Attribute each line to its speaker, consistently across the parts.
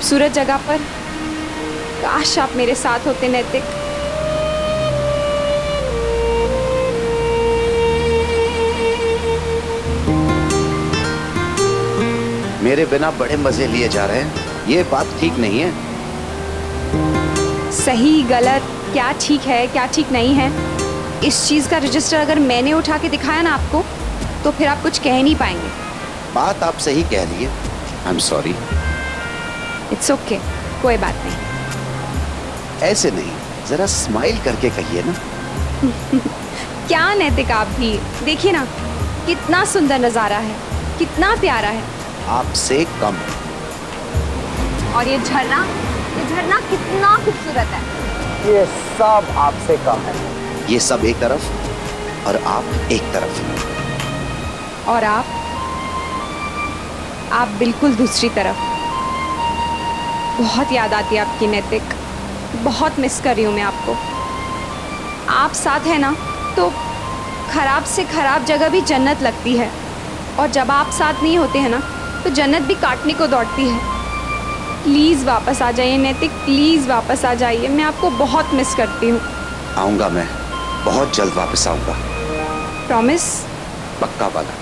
Speaker 1: खूबसूरत जगह पर। काश आप मेरे साथ होते नैतिक।
Speaker 2: मेरे बिना बड़े मजे लिए जा रहे हैं, ये बात ठीक नहीं है।
Speaker 1: सही गलत, क्या ठीक है क्या ठीक नहीं है, इस चीज का रजिस्टर अगर मैंने उठा के दिखाया ना आपको, तो फिर आप कुछ कह नहीं पाएंगे।
Speaker 2: बात आप सही कह रही है। I am sorry.
Speaker 1: It's okay, कोई बात नहीं।
Speaker 2: ऐसे नहीं, जरा स्माइल करके कहिए ना।
Speaker 1: क्या नैतिक, आप भी देखिए ना, कितना सुंदर नजारा है, कितना प्यारा है।
Speaker 2: आपसे कम।
Speaker 1: और ये झरना कितना खूबसूरत है।
Speaker 3: ये सब आपसे कम है।
Speaker 2: ये सब एक तरफ और आप एक तरफ।
Speaker 1: और आप बिल्कुल दूसरी तरफ। बहुत याद आती है आपकी नैतिक, बहुत मिस कर रही हूँ मैं आपको। आप साथ है ना तो खराब से खराब जगह भी जन्नत लगती है, और जब आप साथ नहीं होते हैं ना तो जन्नत भी काटने को दौड़ती है। प्लीज़ वापस आ जाइए नैतिक, प्लीज़ वापस आ जाइए, मैं आपको बहुत मिस करती हूँ।
Speaker 2: आऊंगा, मैं बहुत जल्द वापस आऊंगा।
Speaker 1: प्रॉमिस?
Speaker 2: पक्का वाला।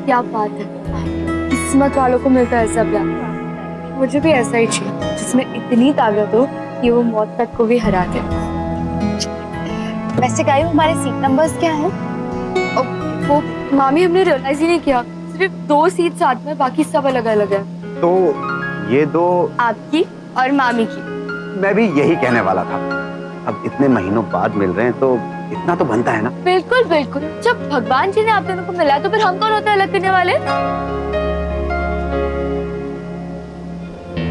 Speaker 4: क्या बात है, किस्मत वालों को मिलता है ऐसा प्यार। मुझे भी ऐसा ही चाहिए जिसमें इतनी ताकत हो कि वो मौत तक को भी हरा दे।
Speaker 5: वैसे गायू, हमारे सीट नंबर्स क्या हैं?
Speaker 4: वो मामी, हमने रियलाइज ही नहीं किया, सिर्फ 2 सीट साथ में, बाकी सब अलग अलग है।
Speaker 3: तो ये 2
Speaker 4: आपकी और मामी की।
Speaker 3: मैं भी यही कहने वाला था। अब इतने महीनों बाद मिल रहे हैं तो इतना तो बनता है ना।
Speaker 4: बिल्कुल बिल्कुल, जब भगवान जी ने आप दोनों को मिलाया तो फिर हम कौन होते हैं अलग करने वाले?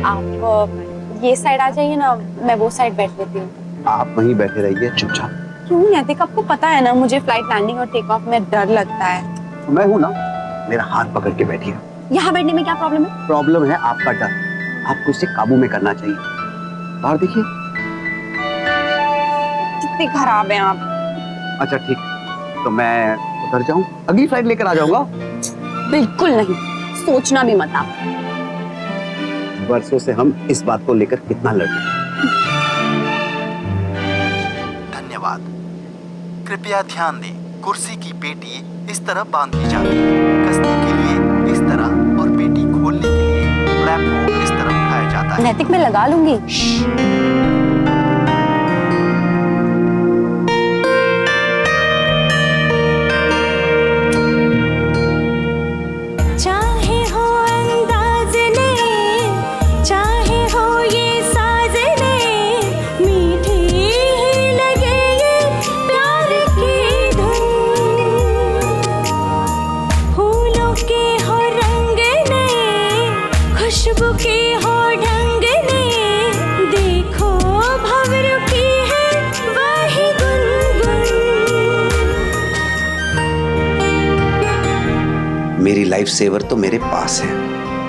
Speaker 5: आप ये साइड आ जाइए ना, मैं वो साइड बैठ लेती हूँ।
Speaker 3: आप वहीं बैठे रहिए चुपचाप।
Speaker 5: क्यों नैतिक, आपको पता है ना मुझे फ्लाइट लैंडिंग और टेक ऑफ में डर लगता है।
Speaker 3: मैं हूँ ना, मेरा हाथ पकड़ के बैठिए।
Speaker 5: यहाँ बैठने में क्या प्रॉब्लम है?
Speaker 3: प्रॉब्लम है आपका डर, आपको इसे काबू में करना चाहिए। बाहर देखिए।
Speaker 5: कितने खराब हैं आप।
Speaker 3: अच्छा ठीक, तो मैं उतर जाऊं, अगली फ्लाइट लेकर आ जाऊंगा।
Speaker 5: बिल्कुल नहीं, सोचना भी मत आप।
Speaker 3: वर्षों से हम इस बात को लेकर कितना लड़ते हैं।
Speaker 6: धन्यवाद। कृपया ध्यान दें, कुर्सी की पेटी इस तरह बांध दी जाती है। कसने के लिए इस तरह और पेटी खोलने के लिए फ्लैप को इस तरह उठाया जाता है।
Speaker 5: नैतिक, मैं लगा लूंगी।
Speaker 2: मेरी लाइफ सेवर तो मेरे पास है।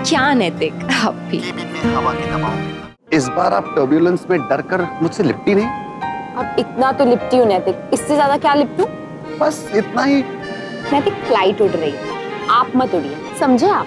Speaker 1: क्या नैतिक, आप भी।
Speaker 6: केबिन में हवा के दबाव।
Speaker 3: इस बार आप टर्ब्यूलेंस में डरकर मुझसे लिपटी नहीं।
Speaker 5: अब इतना तो लिपटी हूँ नैतिक, इससे ज्यादा क्या लिपटूं?
Speaker 3: बस इतना ही।
Speaker 5: नैतिक, फ्लाइट उड़ रही है, आप मत उड़िए, समझे आप?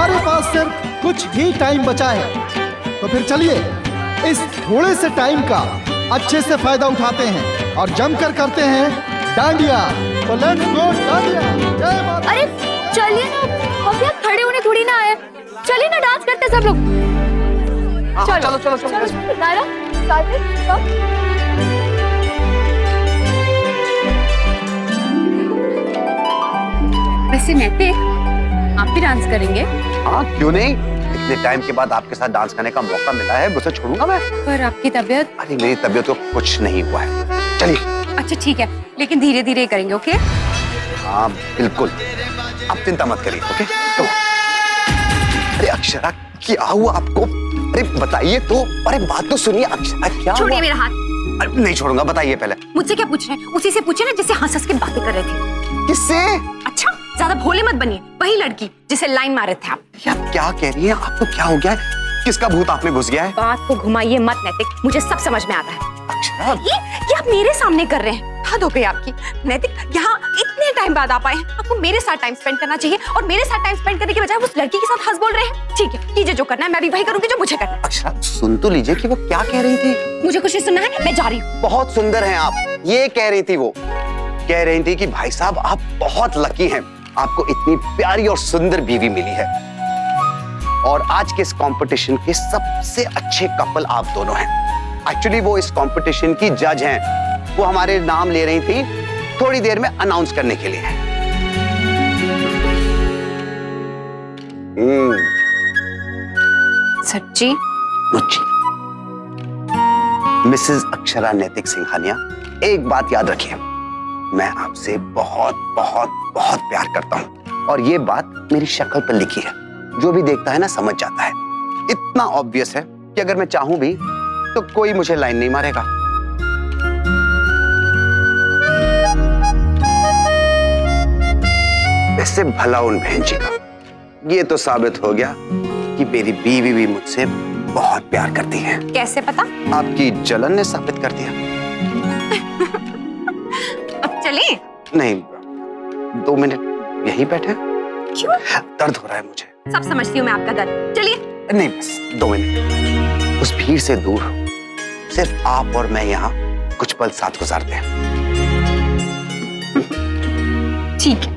Speaker 6: हमारे पास सिर्फ कुछ ही टाइम बचा है, तो फिर चलिए इस थोड़े से टाइम का अच्छे से फायदा उठाते हैं और जमकर करते हैं डांडिया। तो लेट्स गो डांडिया। जय माता।
Speaker 4: अरे चलिए ना, अब यहाँ खड़े होने थोड़ी ना आए, चलिए ना डांस करते हैं सब लोग।
Speaker 3: चलो चलो चलो।
Speaker 4: नायरा, साजिद, कम।
Speaker 5: वैसे नैतिक, आप भी डांस करेंगे?
Speaker 3: हाँ क्यों नहीं, इतने टाइम के बाद आपके साथ डांस करने का मौका मिला है, उसे छोड़ूंगा मैं?
Speaker 5: पर आपकी तबीयत?
Speaker 3: अरे मेरी तबीयत को कुछ नहीं हुआ है, चलिए।
Speaker 5: अच्छा ठीक है, लेकिन धीरे धीरे करेंगे, ओके?
Speaker 3: हाँ बिल्कुल, आप चिंता मत करिए, ओके? तो अरे अक्षरा, क्या हुआ आपको? अरे बताइए तो, अरे बात तो सुनिए अक्षरा, क्या
Speaker 5: छोड़िए
Speaker 3: हुआ?
Speaker 5: मेरा हाथ।
Speaker 3: अरे नहीं छोड़ूंगा, बताइए पहले।
Speaker 5: मुझसे क्या पूछ रहे हैं? उसी से पूछे ना जिससे हंस हंस के बातें कर रहे थे।
Speaker 3: किससे?
Speaker 5: अच्छा, ज्यादा भोले मत बनिए, वही लड़की जिसे लाइन मारे थे आप।
Speaker 3: आप क्या कह रही हैं? आपको क्या हो गया है? किसका भूत आप में घुस गया है?
Speaker 5: बात को घुमाइए मत नैतिक, मुझे सब समझ में आता है।
Speaker 3: अक्षरा,
Speaker 5: ये आप मेरे सामने कर रहे हैं, हद हो गई आपकी। नैतिक, यहाँ इतने टाइम बाद आप आए हैं, आपको मेरे साथ टाइम स्पेंड करना चाहिए, और मेरे साथ टाइम स्पेंड करने के बजाय उस लड़की के साथ हंस बोल रहे हैं। ठीक है, कीजिए जो करना है, मैं भी वही करूंगी जो मुझे करना है।
Speaker 3: अक्षरा सुन तो लीजिए कि वो क्या कह रही थी।
Speaker 5: मुझे कुछ नहीं सुनना है, मैं जा रही हूँ।
Speaker 3: बहुत सुंदर हैं आप, ये कह रही थी वो। कह रही थी कि भाई साहब आप बहुत लकी हैं, आपको इतनी प्यारी और सुंदर बीवी मिली है, और आज के इस कंपटीशन के सबसे अच्छे कपल आप दोनों हैं। एक्चुअली वो इस कंपटीशन की जज हैं, वो हमारे नाम ले रही थी, थोड़ी देर में अनाउंस करने के लिए।
Speaker 5: सच्ची?
Speaker 3: मुझे मिसेस अक्षरा नैतिक सिंघानिया, एक बात याद रखिए, मैं आपसे बहुत बहुत बहुत प्यार करता हूं, और ये बात मेरी शक्ल पर लिखी है, जो भी देखता है ना समझ जाता है। इतना ऑब्वियस है कि अगर मैं चाहूं भी तो कोई मुझे लाइन नहीं मारेगा। वैसे भला उन बहन जी का, ये तो साबित हो गया कि मेरी बीवी भी मुझसे बहुत प्यार करती है।
Speaker 5: कैसे पता?
Speaker 3: आपकी जलन ने साबित कर दिया।
Speaker 5: अब चले?
Speaker 3: नहीं, 2 मिनट यहीं बैठे।
Speaker 5: क्यों?
Speaker 3: दर्द हो रहा है मुझे।
Speaker 5: सब समझती हूँ मैं आपका दर्द, चलिए।
Speaker 3: नहीं बस 2 मिनट, उस भीड़ से दूर सिर्फ आप और मैं यहाँ कुछ पल साथ गुजारते हैं।
Speaker 5: ठीक है।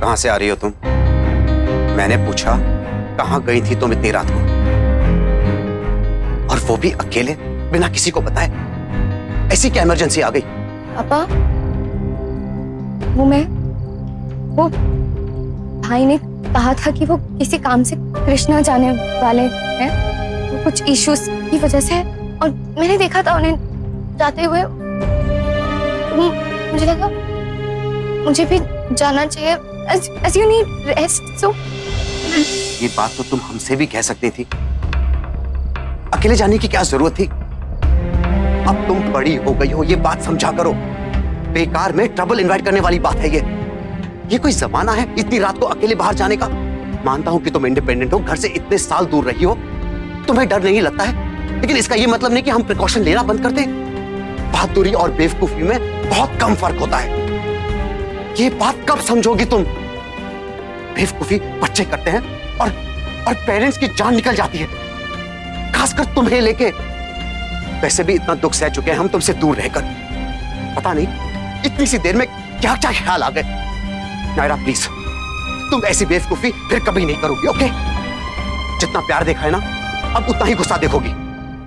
Speaker 3: कहां से आ रही हो तुम? मैंने पूछा कहां गई थी तुम इतनी रात को, और वो भी अकेले, बिना किसी को बताए। ऐसी क्या इमरजेंसी आ गई?
Speaker 4: पापा, वो भाई ने कहा था कि वो किसी काम से कृष्णा जाने वाले हैं, वो कुछ इश्यूज की वजह से, और मैंने देखा था उन्हें जाते हुए। मुझे लगा मुझे भी जाना चाहिए, as you need rest, so
Speaker 3: ये बात तो तुम हमसे भी कह सकती थी, अकेले जाने की क्या जरूरत थी? अब तुम बड़ी हो गई हो, ये बात समझा करो। बेकार में ट्रबल इनवाइट करने वाली बात है ये कोई जमाना है इतनी रात को अकेले बाहर जाने का? मानता हूं कि तुम इंडिपेंडेंट हो, घर से इतने साल दूर रही हो, तुम्हें डर नहीं लगता है, लेकिन इसका ये मतलब नहीं कि हम प्रिकॉशन लेना बंद कर दें। बहादुरी और बेवकूफी में बहुत कम फर्क होता है, ये बात कब समझोगी तुम? बेवकूफी बच्चे करते हैं और पेरेंट्स की जान निकल जाती है, खासकर तुम्हें लेके। वैसे भी इतना दुख सह चुके हैं हम तुमसे दूर रहकर, पता नहीं इतनी सी देर में क्या क्या ख्याल आ गए। नायरा प्लीज तुम ऐसी बेवकूफी फिर कभी नहीं करोगी, ओके? जितना प्यार देखा है ना, अब उतना ही गुस्सा देखोगी।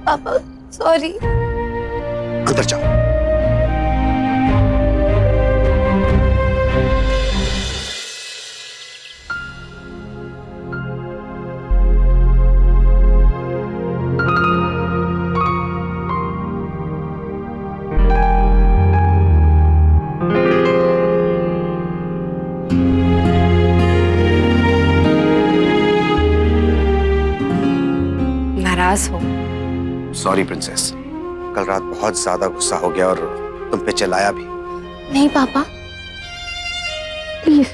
Speaker 4: पापा सॉरी।
Speaker 3: अंदर जाओ।
Speaker 5: नाराज हो?
Speaker 3: सॉरी प्रिंसेस, कल रात बहुत ज्यादा गुस्सा हो गया और तुम पे चिल्लाया भी।
Speaker 4: नहीं पापा, प्लीज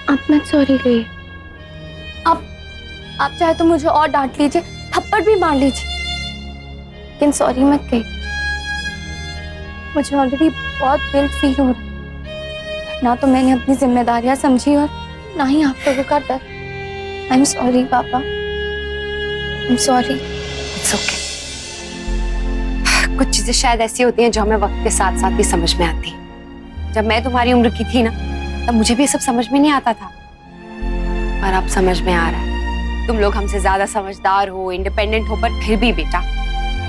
Speaker 4: आप मत सॉरी कहिए। आप चाहे तो मुझे और डांट लीजिए, थप्पड़ भी मार लीजिए, लेकिन सॉरी मत कहिए। मुझे ऑलरेडी बहुत गिल्ट फील हो रहा है। ना तो मैंने अपनी जिम्मेदारियां समझी और ना ही आप लोगों का डर। आई एम सॉरी पापा, I am sorry.
Speaker 5: It's okay. कुछ चीजें शायद ऐसी होती हैं जो हमें वक्त के साथ साथ ही समझ में आती हैं। जब मैं तुम्हारी उम्र की थी ना, तब मुझे भी ये सब समझ में नहीं आता था, पर अब समझ में आ रहा है। तुम लोग हमसे ज्यादा समझदार हो, इंडिपेंडेंट हो, पर फिर भी बेटा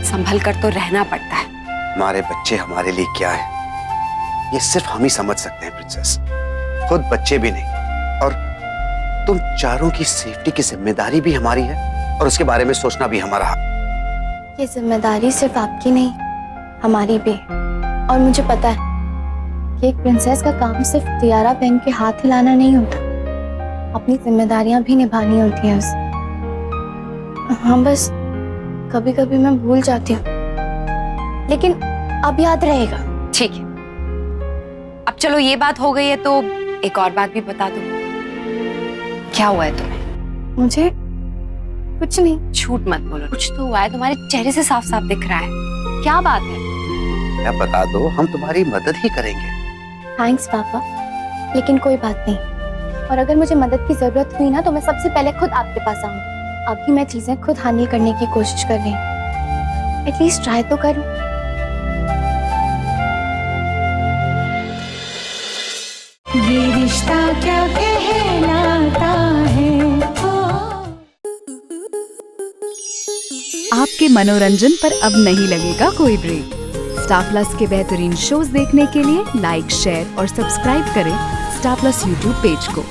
Speaker 5: संभल कर तो रहना पड़ता है।
Speaker 3: हमारे बच्चे हमारे लिए क्या है, ये सिर्फ हम ही समझ सकते हैं प्रिंसेस, खुद बच्चे भी नहीं। और तुम चारों की सेफ्टी की जिम्मेदारी भी हमारी है और उसके बारे में सोचना भी हमारा हक।
Speaker 4: ये जिम्मेदारी सिर्फ आपकी नहीं, हमारी भी। और मुझे पता है कि एक प्रिंसेस का काम सिर्फ तियारा पहन के हाथ हिलाना नहीं होता, अपनी जिम्मेदारियां भी निभानी होती है उसे। हाँ, बस कभी कभी मैं भूल जाती हूँ, लेकिन अब याद रहेगा।
Speaker 5: ठीक है, अब चलो ये बात हो गई है तो एक और बात भी बता दो। क्या हुआ है तुम्हें?
Speaker 4: मुझे कुछ नहीं।
Speaker 5: झूठ मत बोलो, कुछ तो हुआ है, तुम्हारे चेहरे से साफ साफ दिख रहा है। क्या बात है?
Speaker 3: क्या बता दो, हम तुम्हारी मदद ही करेंगे।
Speaker 4: थैंक्स पापा, लेकिन कोई बात नहीं। और अगर मुझे मदद की जरूरत हुई ना, तो मैं सबसे पहले खुद आपके पास आऊंगी। अभी मैं चीजें खुद हैंडल करने की कोशिश कर रही हूँ, एटलीस्ट ट्राई तो करूँ।
Speaker 7: ये रिश्ता क्या कहलाता है।
Speaker 8: आपके मनोरंजन पर अब नहीं लगेगा कोई ब्रेक। स्टार प्लस के बेहतरीन शोज देखने के लिए लाइक, शेयर और सब्सक्राइब करें स्टार प्लस यूट्यूब पेज को।